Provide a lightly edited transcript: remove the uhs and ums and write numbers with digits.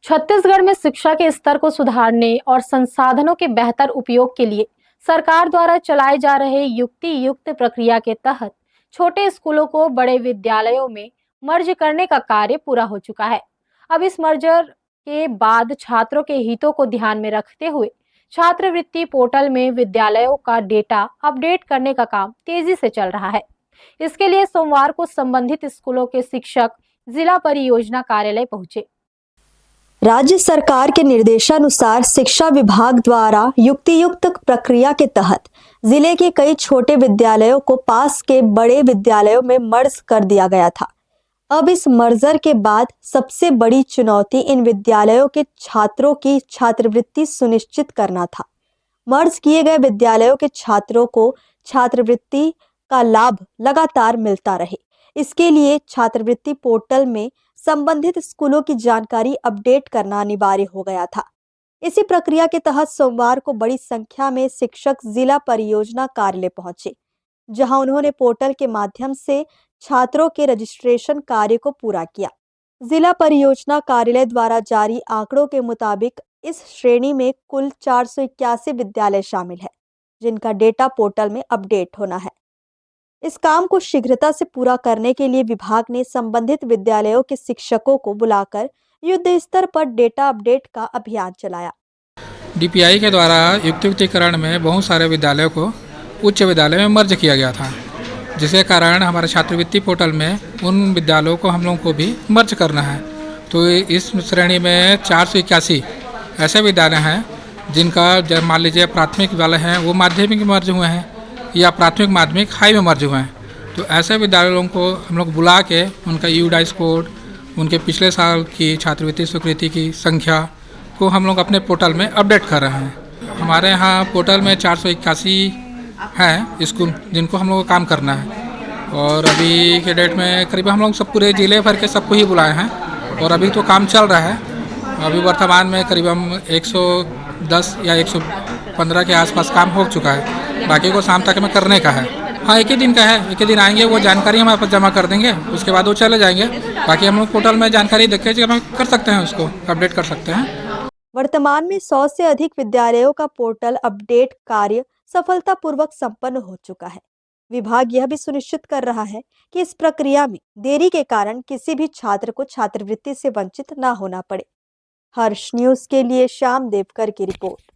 छत्तीसगढ़ में शिक्षा के स्तर को सुधारने और संसाधनों के बेहतर उपयोग के लिए सरकार द्वारा चलाए जा रहे युक्ति युक्त प्रक्रिया के तहत छोटे स्कूलों को बड़े विद्यालयों में मर्ज करने का कार्य पूरा हो चुका है। अब इस मर्जर के बाद छात्रों के हितों को ध्यान में रखते हुए छात्रवृत्ति पोर्टल में विद्यालयों का डेटा अपडेट करने का काम तेजी से चल रहा है। इसके लिए सोमवार को संबंधित स्कूलों के शिक्षक जिला परियोजना कार्यालय पहुंचे। राज्य सरकार के निर्देशानुसार शिक्षा विभाग द्वारा युक्तियुक्त प्रक्रिया के तहत जिले के कई छोटे विद्यालयों को पास के बड़े विद्यालयों में मर्ज कर दिया गया था। अब इस मर्जर के बाद सबसे बड़ी चुनौती इन विद्यालयों के छात्रों की छात्रवृत्ति सुनिश्चित करना था। मर्ज किए गए विद्यालयों के छात्रों को छात्रवृत्ति का लाभ लगातार मिलता रहे, इसके लिए छात्रवृत्ति पोर्टल में संबंधित स्कूलों की जानकारी अपडेट करना अनिवार्य हो गया था। इसी प्रक्रिया के तहत सोमवार को बड़ी संख्या में शिक्षक जिला परियोजना कार्यालय पहुंचे, जहां उन्होंने पोर्टल के माध्यम से छात्रों के रजिस्ट्रेशन कार्य को पूरा किया। जिला परियोजना कार्यालय द्वारा जारी आंकड़ों के मुताबिक इस श्रेणी में कुल 481 विद्यालय शामिल है, जिनका डेटा पोर्टल में अपडेट होना है। इस काम को शीघ्रता से पूरा करने के लिए विभाग ने संबंधित विद्यालयों के शिक्षकों को बुलाकर युद्ध स्तर पर डेटा अपडेट का अभियान चलाया। डीपीआई के द्वारा युक्तियुक्तिकरण में बहुत सारे विद्यालयों को उच्च विद्यालय में मर्ज किया गया था, जिसके कारण हमारे छात्रवृत्ति पोर्टल में उन विद्यालयों को हम लोगों को भी मर्ज करना है। तो इस श्रेणी में 481 ऐसे विद्यालय हैं जिनका मान लीजिए प्राथमिक विद्यालय हैं वो माध्यमिक में मर्ज हुए हैं या प्राथमिक माध्यमिक हाई में मर्ज हुए हैं। तो ऐसे विद्यालयों को हम लोग बुला के उनका यूडाइस कोड, उनके पिछले साल की छात्रवृत्ति स्वीकृति की संख्या को हम लोग अपने पोर्टल में अपडेट कर रहे हैं। हमारे यहाँ पोर्टल में 481 हैं स्कूल जिनको हम लोग को काम करना है, और अभी के डेट में करीब हम लोग सब पूरे जिले भर के सबको ही बुलाए हैं और अभी तो काम चल रहा है। अभी वर्तमान में करीब हम 110 या 115 के आसपास काम हो चुका है, बाकी को शाम तक में करने का है। हाँ, एक ही दिन का है, एक ही दिन आएंगे, वो जानकारी हमारे पास जमा कर देंगे, उसके बाद वो चले जाएंगे। बाकी हम लोग पोर्टल में जानकारी देख के जमा कर सकते हैं, उसको अपडेट कर सकते हैं। वर्तमान में 100 से अधिक विद्यालयों का पोर्टल अपडेट कार्य सफलतापूर्वक संपन्न हो चुका है। विभाग यह भी सुनिश्चित कर रहा है कि इस प्रक्रिया में देरी के कारण किसी भी छात्र को छात्रवृत्ति से वंचित न होना पड़े। हर्ष न्यूज के लिए श्याम देवकर की रिपोर्ट।